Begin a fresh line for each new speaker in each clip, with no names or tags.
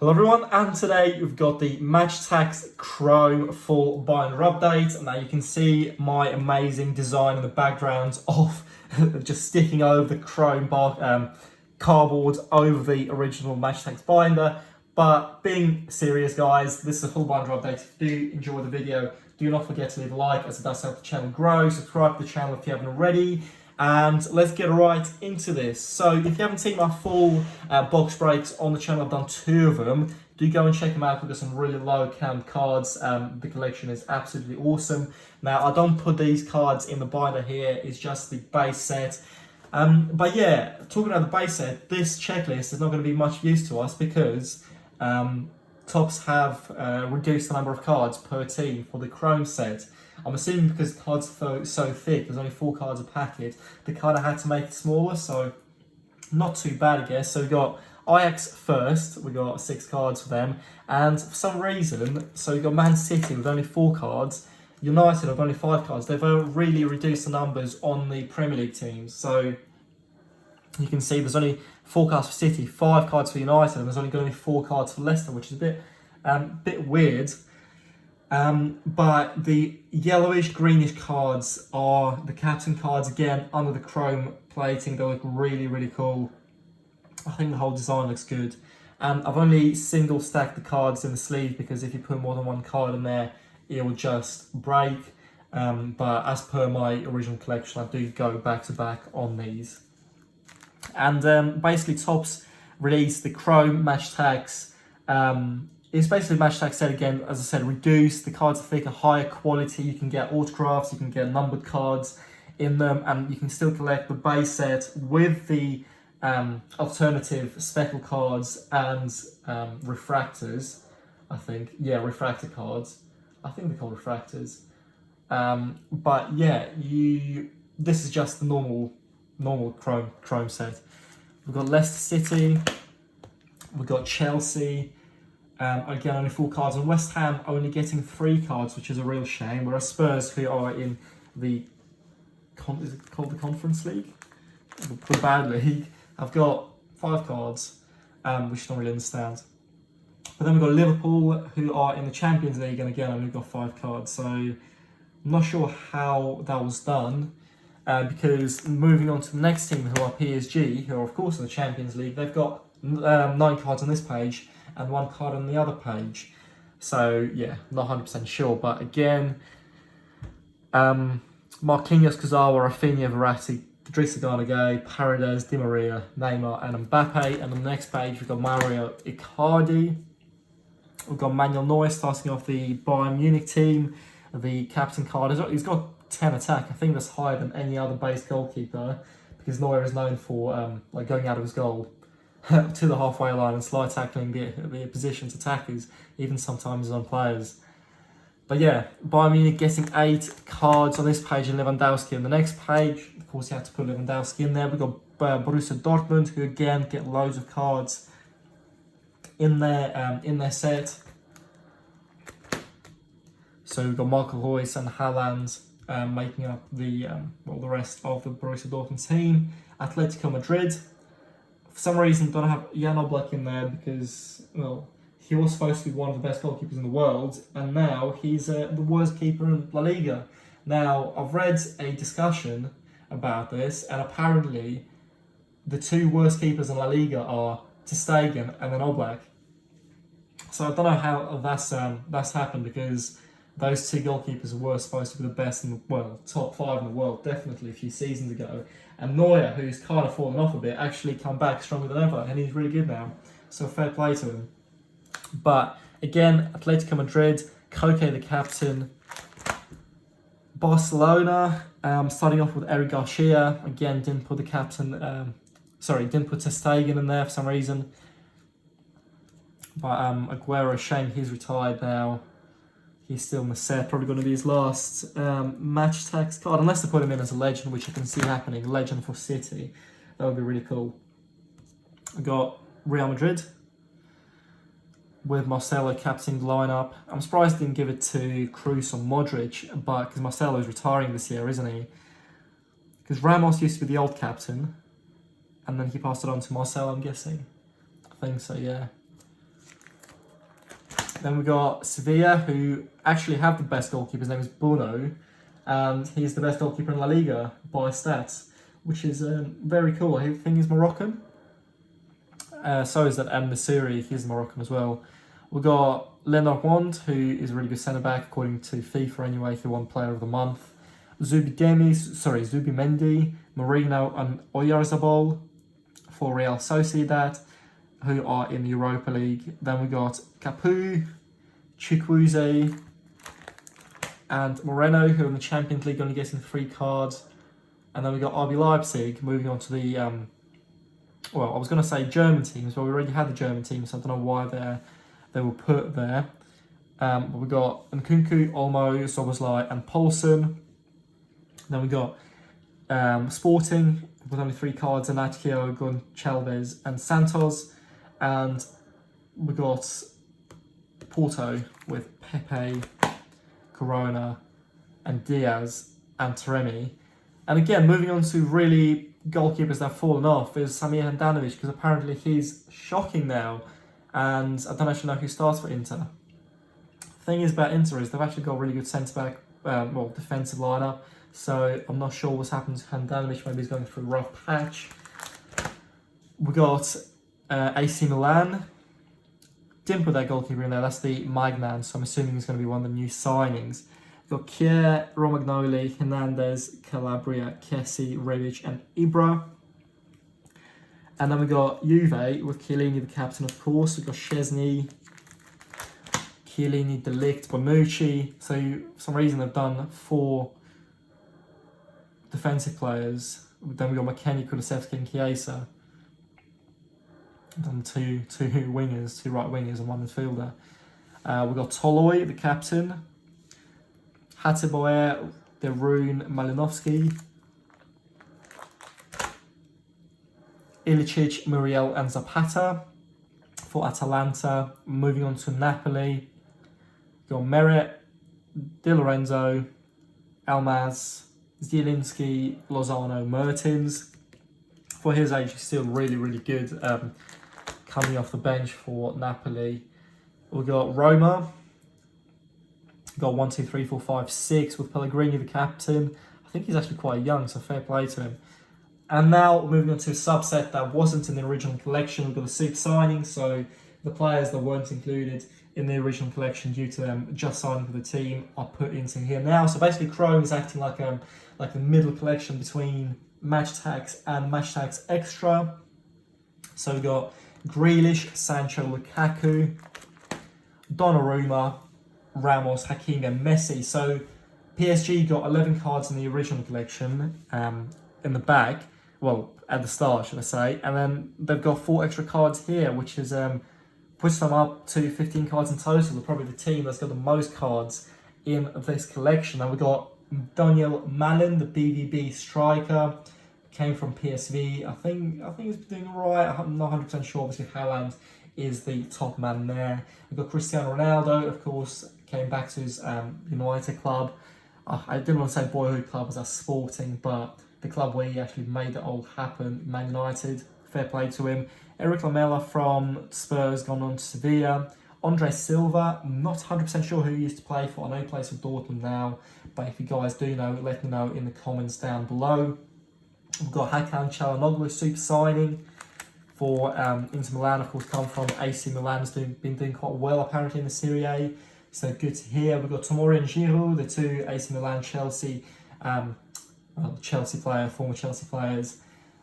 Hello everyone, and today we've got the Attax Chrome full binder update. Now you can see my amazing design in the background of just sticking over the Chrome cardboard over the original Attax binder. But being serious guys, this is a full binder update. If you do enjoy the video, do not forget to leave a like as it does help the channel grow. Subscribe to the channel if you haven't already. And let's get right into this. So if you haven't seen my full box breaks on the channel, I've done 2 of them. Do go and check them out. We've got some really low count cards. The collection is absolutely awesome. Now, I don't put these cards in the binder here. It's just the base set. But yeah, talking about the base set, this checklist is not going to be much use to us because Topps have reduced the number of cards per team for the Chrome set. I'm assuming because the cards are so thick, there's only 4 cards a packet, they kind of had to make it smaller, so not too bad, I guess. So we've got Ajax first, we got 6 cards for them, and for some reason, so we've got Man City with only 4 cards, United with only 5 cards. They've really reduced the numbers on the Premier League teams, so you can see there's only 4 cards for City, 5 cards for United, and there's only going to be 4 cards for Leicester, which is a bit weird. But the yellowish greenish cards are the captain cards, again under the chrome plating. They look really cool. I think the whole design looks good, and I've only single stacked the cards in the sleeve because if you put more than 1 card in there it will just break. But as per my original collection, I do go back to back on these. And basically Topps released the Chrome Attax. It's basically Attax set again, as I said, reduced. The cards are thicker, higher quality. You can get autographs, you can get numbered cards in them, and you can still collect the base set with the alternative speckle cards and refractors. I think, yeah, refractor cards. I think they're called refractors. But yeah, this is just the normal Chrome set. We've got Leicester City, we've got Chelsea. Again, only 4 cards, and West Ham only getting 3 cards, which is a real shame. Whereas Spurs, who are in the is it called the Conference League, the bad league, have got 5 cards, which I don't really understand. But then we've got Liverpool, who are in the Champions League, and again only got 5 cards. So I'm not sure how that was done. Because moving on to the next team, who are PSG, who are of course in the Champions League, they've got 9 cards on this page and 1 card on the other page. So yeah, not 100% sure. But again, Marquinhos, Kurzawa, Rafinha, Verratti, Idrissa Gana Gueye, Paredes, Di Maria, Neymar, and Mbappe. And on the next page, we've got Mario Icardi. We've got Manuel Noyes starting off the Bayern Munich team. The captain card, he's got 10 attack. I think that's higher than any other base goalkeeper because Neuer is known for like going out of his goal to the halfway line and slide tackling the opposition's attackers, even sometimes his own players. But yeah, Bayern Munich getting 8 cards on this page and Lewandowski on the next page. Of course, you have to put Lewandowski in there. We've got Borussia Dortmund, who again get loads of cards in their set. So we've got Marco Reus and Haaland making up the rest of the Borussia Dortmund team. Atletico Madrid. For some reason, don't have Jan Oblak in there because, well, he was supposed to be one of the best goalkeepers in the world, and now he's the worst keeper in La Liga. Now, I've read a discussion about this, and apparently the 2 worst keepers in La Liga are Ter Stegen and then Oblak. So I don't know how that's happened because those 2 goalkeepers were supposed to be the best in the world, top 5 in the world, definitely a few seasons ago. And Neuer, who's kind of fallen off a bit, actually come back stronger than ever, and he's really good now. So fair play to him. But again, Atletico Madrid, Koke the captain. Barcelona, starting off with Eric Garcia. Again, didn't put the captain, didn't put Ter Stegen in there for some reason. But Aguero, shame he's retired now. He's still in the set, probably going to be his last Attax card, unless they put him in as a legend, which I can see happening. Legend for City, that would be really cool. I got Real Madrid with Marcelo captaining the lineup. I'm surprised they didn't give it to Kroos or Modric, but because Marcelo is retiring this year, isn't he? Because Ramos used to be the old captain, and then he passed it on to Marcelo, I'm guessing. I think so, yeah. Then we got Sevilla, who actually have the best goalkeeper. His name is Bono, and he's the best goalkeeper in La Liga by stats, which is very cool. I think he's Moroccan. So is that Missouri, he's Moroccan as well. We got Leonard Wand, who is a really good centre back according to FIFA anyway. He won Player of the Month. Zubimendi, Marino, and Oyarzabal for Real Sociedad, who are in the Europa League. Then we got Capu, Chukwueze, and Moreno, who are in the Champions League, only getting 3 cards. And then we got RB Leipzig, moving on to the, I was going to say German teams, but we already had the German teams, so I don't know why they were put there. But we got Nkunku, Olmo, Szoboszlai, and Poulsen. Then we got Sporting, with only 3 cards, Anatio, Goncalves, and Santos. And we got Porto with Pepe, Corona, and Diaz, and Taremi. And again, moving on to really goalkeepers that have fallen off is Samir Handanovic, because apparently he's shocking now. And I don't actually know who starts for Inter. The thing is about Inter is they've actually got a really good centre-back, defensive lineup. So I'm not sure what's happened to Handanovic. Maybe he's going through a rough patch. We got AC Milan. Didn't put that goalkeeper in there. That's the Magnan. So I'm assuming he's going to be one of the new signings. We've got Kier, Romagnoli, Hernandez, Calabria, Kessie, Rebic, and Ibra. And then we got Juve with Chiellini, the captain, of course. We've got Szczesny, Chiellini, De Ligt, Bonucci. So for some reason they've done 4 defensive players. Then we got McKennie, Kulusevski, and Chiesa. Done two wingers, 2 right wingers, and 1 midfielder. We got Toloi, the captain. Hateboer, De Roon, Malinovsky. Ilicic, Muriel, and Zapata for Atalanta. Moving on to Napoli. Got Meret, Di Lorenzo, Almaz, Zielinski, Lozano, Mertens. For his age, he's still really, really good. Coming off the bench for Napoli. We've got Roma. We've got 1, 2, 3, 4, 5, 6 with Pellegrini, the captain. I think he's actually quite young, so fair play to him. And now moving on to a subset that wasn't in the original collection. We've got the super signings, so the players that weren't included in the original collection due to them just signing for the team are put into here now. So basically Chrome is acting like a middle collection between Matchtax and Matchtax Extra. So we've got Grealish, Sancho, Lukaku, Donnarumma, Ramos, Hakim, and Messi. So PSG got 11 cards in the original collection in the back, well, at the start, should I say, and then they've got 4 extra cards here, which is puts them up to 15 cards in total. They're probably the team that's got the most cards in this collection. And we've got Daniel Mallon, the BVB striker, came from PSV. I think he's doing alright. I'm not 100% sure. Obviously, Haaland is the top man there. We've got Cristiano Ronaldo, of course, came back to his United club. I didn't want to say boyhood club as a Sporting, but the club where he actually made it all happen, Man United. Fair play to him. Eric Lamela from Spurs, gone on to Sevilla. Andre Silva, not 100% sure who he used to play for. I know he plays for Dortmund now, but if you guys do know, let me know in the comments down below. We've got Hakan Çalhanoğlu, super signing for Inter Milan, of course, come from AC Milan, has been doing quite well apparently in the Serie A, so good to hear. We've got Tomori and Giroud, the 2 AC Milan, Chelsea, Chelsea player, former Chelsea players.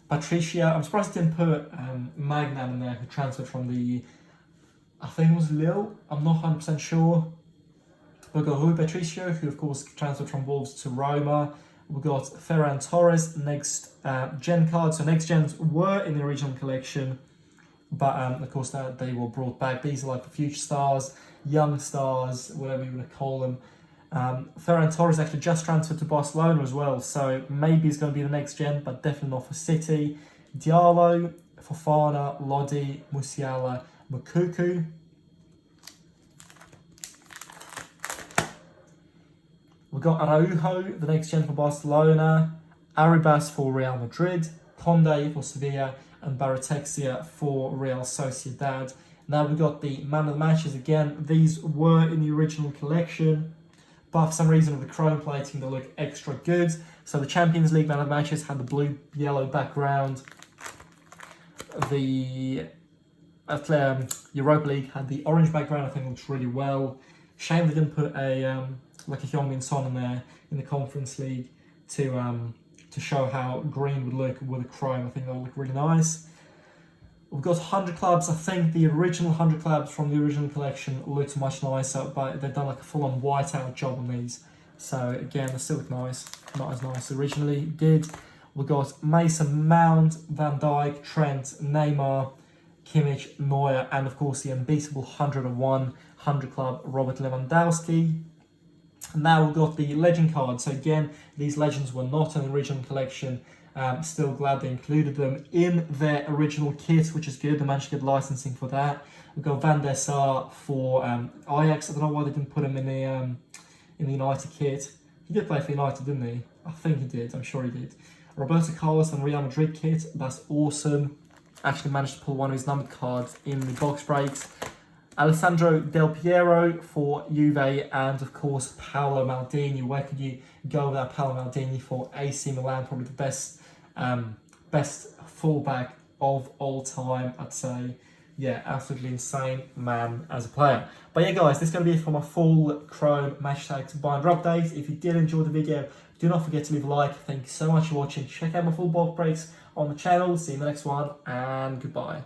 Patricia, I'm surprised I didn't put Magnan in there, who transferred from the, I think it was Lille, I'm not 100% sure. We've got Rui Patricio, who of course transferred from Wolves to Roma. We've got Ferran Torres, next gen card. So next gens were in the original collection, but of course they were brought back. These are like the future stars, young stars, whatever you want to call them. Ferran Torres actually just transferred to Barcelona as well, so maybe he's going to be the next gen, but definitely not for City. Diallo, Fofana, Lodi, Musiala, Mukuku. We've got Araujo, the next gen for Barcelona, Arribas for Real Madrid, Conde for Sevilla, and Baratexia for Real Sociedad. Now we got the man of the matches again. These were in the original collection, but for some reason with the chrome plating they look extra good. So the Champions League man of the matches had the blue-yellow background. The Europa League had the orange background. I think it looks really well. Shame they didn't put a like a Heung-min Son in there in the Conference League to show how green would look with a chrome. I think that would look really nice. We've got 100 clubs. I think the original 100 clubs from the original collection looks much nicer, but they've done like a full-on whiteout job on these. So again, they still look nice. Not as nice as originally did. We've got Mason Mount, Van Dijk, Trent, Neymar, Kimmich, Neuer, and of course the unbeatable 100 club, Robert Lewandowski. Now we've got the legend cards. So again, these legends were not in the original collection. Still glad they included them in their original kit, which is good. They managed to get licensing for that. We've got Van der Sar for Ajax. I don't know why they didn't put him in the United kit. He did play for United, didn't he? I think he did. I'm sure he did. Roberto Carlos and Real Madrid kit. That's awesome. Actually managed to pull one of his numbered cards in the box breaks. Alessandro Del Piero for Juve, and of course Paolo Maldini. Where could you go without Paolo Maldini for AC Milan? Probably the best fullback of all time, I'd say. Yeah, absolutely insane man as a player. But yeah, guys, this is going to be it for my full Chrome Match Tags binder update. If you did enjoy the video, do not forget to leave a like. Thank you so much for watching. Check out my full box breaks on the channel. See you in the next one, and goodbye.